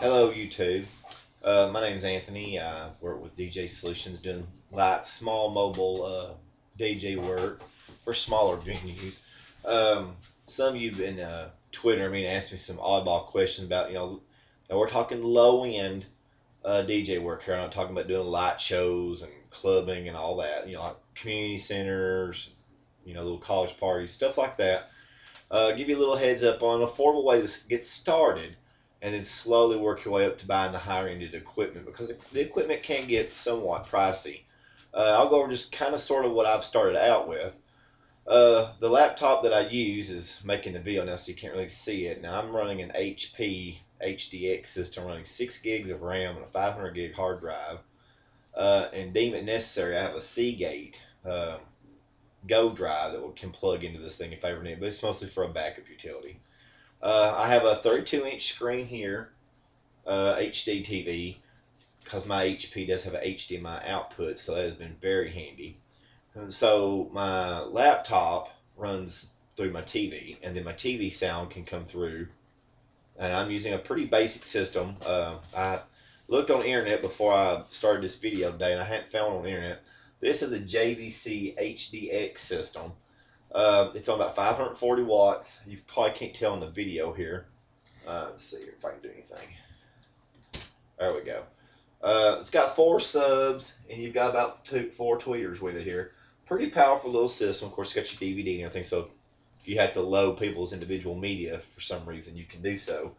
Hello, YouTube. My name's Anthony. I work with DJ Solutions doing light, small mobile DJ work for smaller venues. Some of you have been Twittering me and asked me some oddball questions about, and we're talking low end DJ work here. I'm not talking about doing light shows and clubbing and all that, like community centers, little college parties, stuff like that. Give you a little heads up on an affordable way to get started and then slowly work your way up to buying the higher ended equipment because the equipment can get somewhat pricey. I'll go over just kind of sort of what I've started out with. The laptop that I use is making the video now, so you can't really see it. Now I'm running an HP HDX system running 6 gigs of RAM and a 500 gig hard drive. And deem it necessary, I have a Seagate Go drive that can plug into this thing if I ever need it, but it's mostly for a backup utility. I have a 32-inch screen here, HD TV, because my HP does have an HDMI output, so that has been very handy. And so my laptop runs through my TV, and then my TV sound can come through. And I'm using a pretty basic system. I looked on the internet before I started this video today, and I hadn't found it on the internet. This is a JVC HDX system. It's on about 540 watts. You probably can't tell in the video here. Let's see if I can do anything. There we go. It's got 4 subs, and you've got about 4 tweeters with it here. Pretty powerful little system. Of course, it's got your DVD and everything, so if you have to load people's individual media for some reason, you can do so.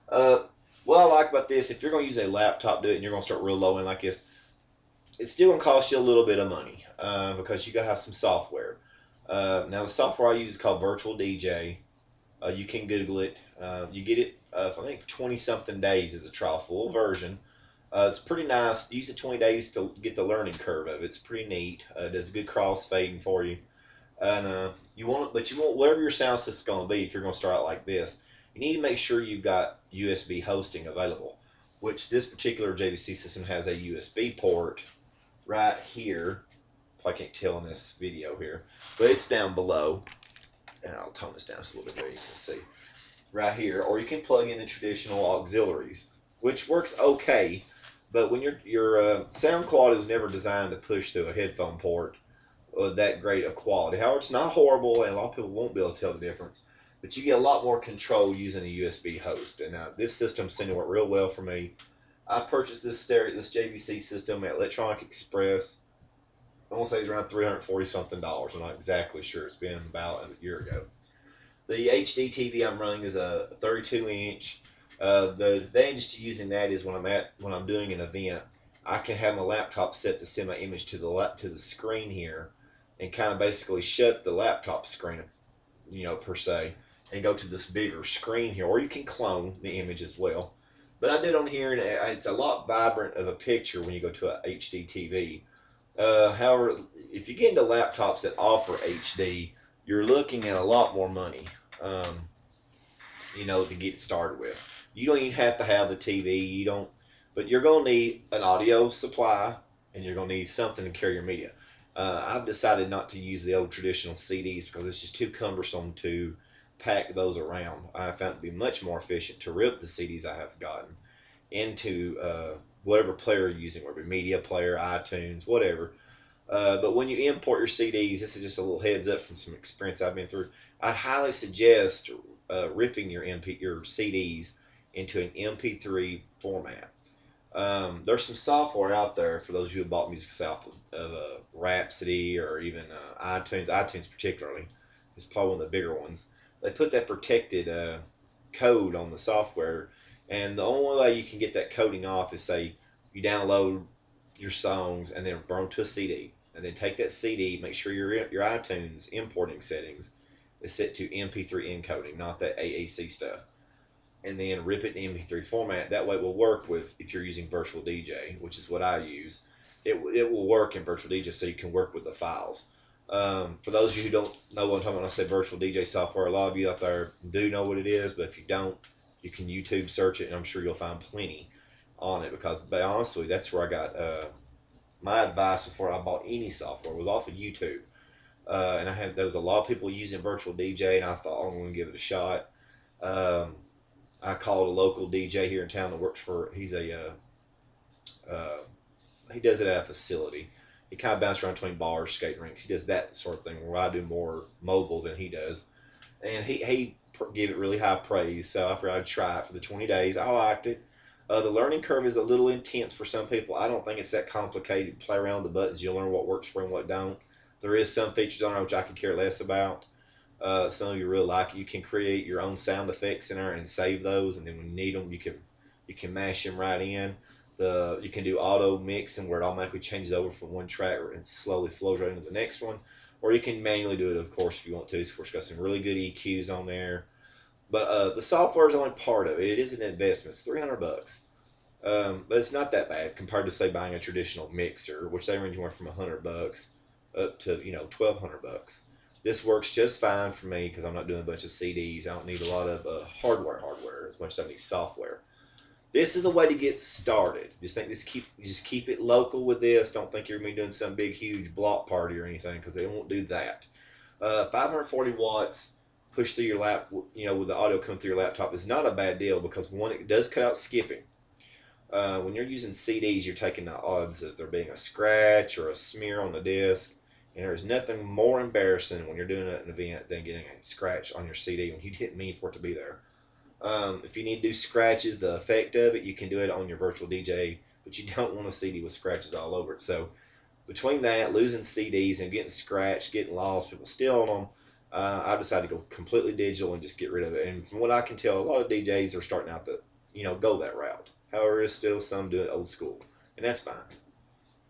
What I like about this, if you're going to use a laptop to do it and you're going to start real low end like this, it's still going to cost you a little bit of money because you got to have some software. Now, the software I use is called Virtual DJ. You can Google it. You get it, I think, 20-something days as a trial, full version. It's pretty nice. Use it 20 days to get the learning curve of it. It's pretty neat. It does good crossfading for you. And you want whatever your sound system is going to be. If you're going to start out like this, you need to make sure you've got USB hosting available, which this particular JVC system has a USB port right here. I can't tell in this video here, but it's down below, and I'll tone this down just a little bit there. You can see right here, or you can plug in the traditional auxiliaries, which works okay. But when your sound quality was never designed to push through a headphone port that great of quality. However, it's not horrible, and a lot of people won't be able to tell the difference. But you get a lot more control using a USB host, and this system seemed to work real well for me. I purchased this JVC system at Electronic Express. I want to say it's around $340-something. I'm not exactly sure. It's been about a year ago. The HD TV I'm running is a 32-inch. The advantage to using that is when I'm doing an event, I can have my laptop set to send my image to the screen here, and kind of basically shut the laptop screen, per se, and go to this bigger screen here. Or you can clone the image as well. But I did on here, and it's a lot vibrant of a picture when you go to a HD TV. However, if you get into laptops that offer HD, you're looking at a lot more money, to get started with. You don't even have to have the TV. But you're going to need an audio supply, and you're going to need something to carry your media. I've decided not to use the old traditional CDs because it's just too cumbersome to pack those around. I found it to be much more efficient to rip the CDs I have gotten into whatever player you're using, whether media player, iTunes, whatever. But when you import your CDs, this is just a little heads up from some experience I've been through. I'd highly suggest ripping your CDs into an MP3 format. There's some software out there for those of you who bought music south of Rhapsody or even iTunes particularly. It's probably one of the bigger ones. They put that protected code on the software, and the only way you can get that coding off is, say, you download your songs and then burn to a CD, and then take that CD, make sure your iTunes importing settings is set to MP3 encoding, not that AAC stuff, and then rip it in MP3 format. That way it will work with, if you're using Virtual DJ, which is what I use, it will work in Virtual DJ, so you can work with the files. For those of you who don't know what I'm talking about when I say Virtual DJ software, a lot of you out there do know what it is, but if you don't, you can YouTube search it, and I'm sure you'll find plenty on it, because honestly, that's where I got my advice before I bought any software was off of YouTube. And there was a lot of people using Virtual DJ, and I thought, I'm going to give it a shot. I called a local DJ here in town that works for. He does it at a facility. He kind of bounces around between bars, skating rinks. He does that sort of thing where I do more mobile than he does. And he gave it really high praise. So I figured I'd try it for the 20 days. I liked it. The learning curve is a little intense for some people. I don't think it's that complicated. Play around with the buttons. You'll learn what works for and what don't. There is some features on there which I could care less about. Some of you really like it. You can create your own sound effects in there and save those, and then when you need them, you can mash them right in. You can do auto mixing where it automatically changes over from one track and slowly flows right into the next one, or you can manually do it, of course, if you want to. Of course, got some really good EQs on there. But the software is only part of it. It is an investment. It's $300. But it's not that bad compared to say buying a traditional mixer, which they range anywhere from $100 up to $1,200. This works just fine for me because I'm not doing a bunch of CDs. I don't need a lot of hardware as much as I need software. This is the way to get started. Just keep it local with this. Don't think you're gonna be doing some big huge block party or anything because they won't do that. 540 watts push through your lap, with the audio coming through your laptop is not a bad deal because one, it does cut out skipping. When you're using CDs, you're taking the odds of there being a scratch or a smear on the disc. And there's nothing more embarrassing when you're doing an event than getting a scratch on your CD when you didn't mean for it to be there. If you need to do scratches, the effect of it, you can do it on your virtual DJ, but you don't want a CD with scratches all over it. So between that, losing CDs and getting scratched, getting lost, people stealing them, I decided to go completely digital and just get rid of it. And from what I can tell, a lot of DJs are starting out go that route. However, there's still some doing it old school, and that's fine.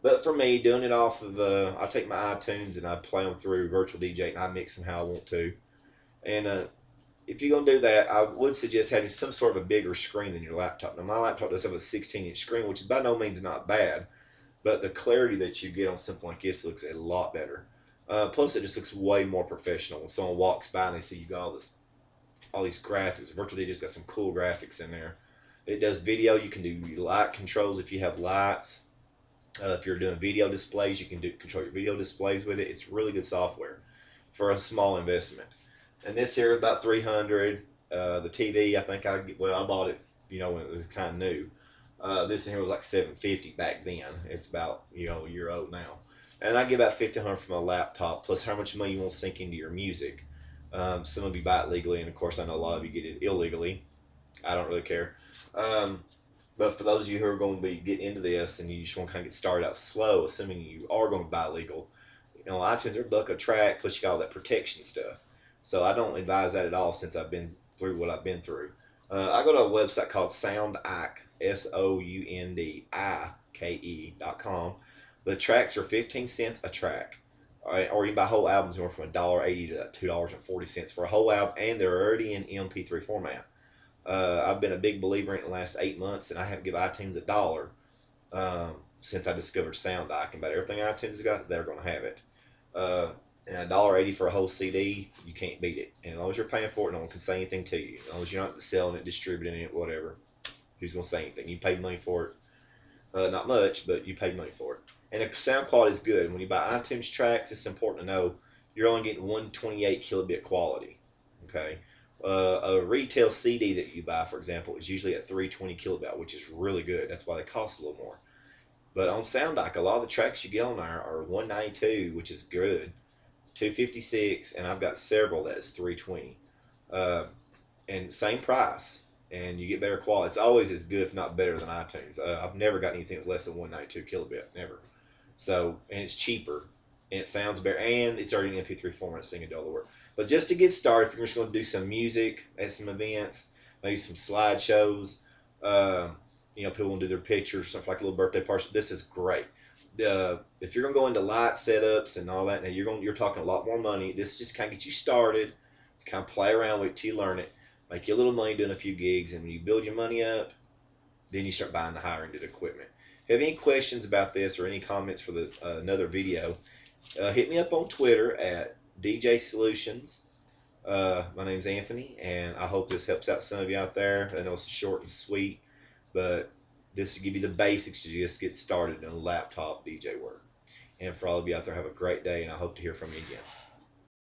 But for me, doing it off of, I take my iTunes and I play them through Virtual DJ and I mix them how I want to. And if you're going to do that, I would suggest having some sort of a bigger screen than your laptop. Now, my laptop does have a 16-inch screen, which is by no means not bad, but the clarity that you get on something like this looks a lot better. Plus, it just looks way more professional. When someone walks by and they see you got all these graphics. Virtual DJ's got some cool graphics in there. It does video. You can do light controls if you have lights. If you're doing video displays, you can control your video displays with it. It's really good software for a small investment. And this here is about $300. The TV, I think I bought it, when it was kind of new. This here was like $750 back then. It's about a year old now. And I get about $1,500 for my laptop, plus how much money you want to sink into your music. Some of you buy it legally, and of course I know a lot of you get it illegally. I don't really care. But for those of you who are going to be getting into this and you just want to kind of get started out slow, assuming you are going to buy legal, iTunes are $1 a track, plus you got all that protection stuff. So I don't advise that at all since I've been through what I've been through. I go to a website called SoundIke, SoundIke.com. The tracks are 15 cents a track. All right, or you can buy whole albums anywhere from $1.80 to $2.40 for a whole album, and they're already in MP3 format. I've been a big believer in it the last 8 months, and I haven't given iTunes $1 since I discovered SoundIke. And about everything iTunes has got, they're going to have it. And $1.80 for a whole CD, you can't beat it. And as long as you're paying for it, no one can say anything to you. As long as you're not selling it, distributing it, whatever, who's going to say anything? You paid money for it. Not much, but you paid money for it. And the sound quality is good. When you buy iTunes tracks, it's important to know you're only getting 128 kilobit quality. Okay. A retail CD that you buy, for example, is usually at 320 kilobit, which is really good. That's why they cost a little more. But on SoundIke, a lot of the tracks you get on there are 192, which is good, 256, and I've got several that's 320. And same price, and you get better quality. It's always as good, if not better, than iTunes. I've never got anything that's less than 192 kilobit, never. So, and it's cheaper, and it sounds better, and it's already in MP3 format, so you can do all the work. But just to get started, if you're just going to do some music at some events, maybe some slideshows, people want to do their pictures, something like a little birthday party, this is great. If you're going to go into light setups and all that, now you're talking a lot more money. This just kind of gets you started, kind of play around with it till you learn it, make you a little money doing a few gigs, and when you build your money up, then you start buying the higher end equipment. If you have any questions about this or any comments for another video, hit me up on Twitter at DJ Solutions. My name's Anthony, and I hope this helps out some of you out there. I know it's short and sweet, but this will give you the basics to just get started in laptop DJ work. And for all of you out there, have a great day, and I hope to hear from you again.